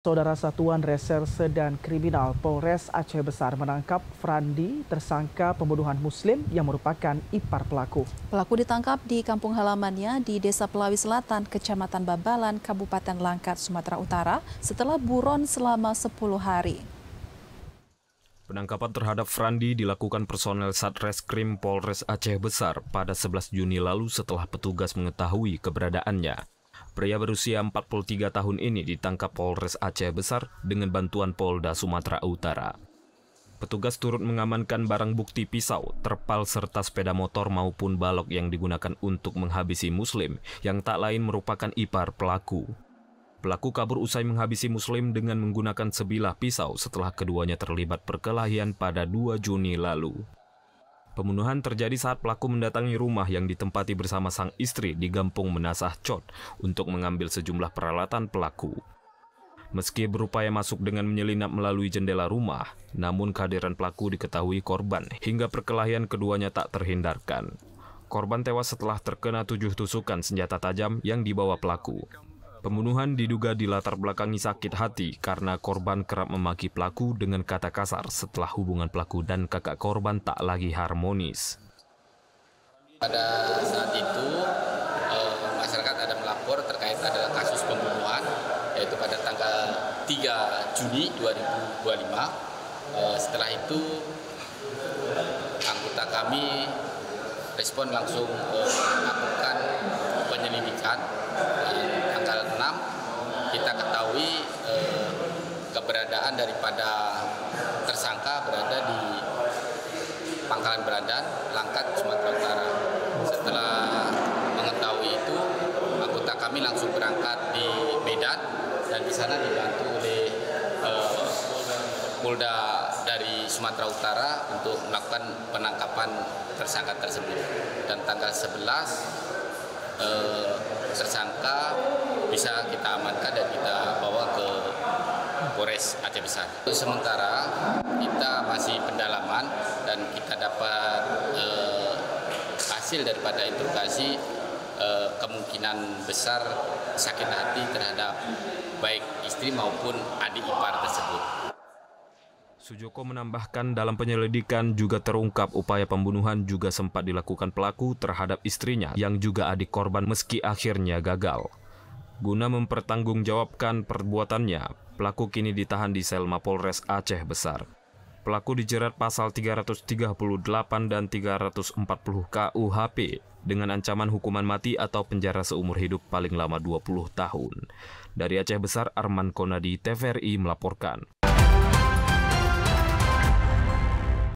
Saudara Satuan Reserse dan Kriminal Polres Aceh Besar menangkap Frandi, tersangka pembunuhan Muslim yang merupakan ipar pelaku. Pelaku ditangkap di kampung halamannya di Desa Pelawi Selatan, Kecamatan Babalan, Kabupaten Langkat, Sumatera Utara setelah buron selama 10 hari. Penangkapan terhadap Frandi dilakukan personel Satreskrim Polres Aceh Besar pada 11 Juni lalu setelah petugas mengetahui keberadaannya. Pria berusia 43 tahun ini ditangkap Polres Aceh Besar dengan bantuan Polda Sumatera Utara. Petugas turut mengamankan barang bukti pisau, terpal serta sepeda motor maupun balok yang digunakan untuk menghabisi Muslim yang tak lain merupakan ipar pelaku. Pelaku kabur usai menghabisi Muslim dengan menggunakan sebilah pisau setelah keduanya terlibat perkelahian pada 2 Juni lalu. Pembunuhan terjadi saat pelaku mendatangi rumah yang ditempati bersama sang istri di Gampung Menasah Cot untuk mengambil sejumlah peralatan pelaku. Meski berupaya masuk dengan menyelinap melalui jendela rumah, namun kehadiran pelaku diketahui korban hingga perkelahian keduanya tak terhindarkan. Korban tewas setelah terkena 7 tusukan senjata tajam yang dibawa pelaku. Pembunuhan diduga dilatar belakangi sakit hati karena korban kerap memaki pelaku dengan kata kasar setelah hubungan pelaku dan kakak korban tak lagi harmonis. Pada saat itu, masyarakat ada melapor terkait adalah kasus pembunuhan, yaitu pada tanggal 3 Juni 2025. Setelah itu, anggota kami respon langsung melakukan penyelidikan. Tanggal 6 kita ketahui keberadaan daripada tersangka berada di Pangkalan Bradan, Langkat, Sumatera Utara. Setelah mengetahui itu, anggota kami langsung berangkat di Medan dan di sana dibantu oleh Polda dari Sumatera Utara untuk melakukan penangkapan tersangka tersebut. Dan tanggal 11 tersangka bisa kita amankan dan kita bawa ke Polres Aceh Besar. Sementara kita masih pendalaman dan kita dapat hasil daripada interogasi kemungkinan besar sakit hati terhadap baik istri maupun adik ipar tersebut. Sujoko menambahkan dalam penyelidikan juga terungkap upaya pembunuhan juga sempat dilakukan pelaku terhadap istrinya yang juga adik korban meski akhirnya gagal. Guna mempertanggungjawabkan perbuatannya, pelaku kini ditahan di sel Mapolres Aceh Besar. Pelaku dijerat pasal 338 dan 340 KUHP dengan ancaman hukuman mati atau penjara seumur hidup paling lama 20 tahun. Dari Aceh Besar, Arman Konadi, TVRI melaporkan.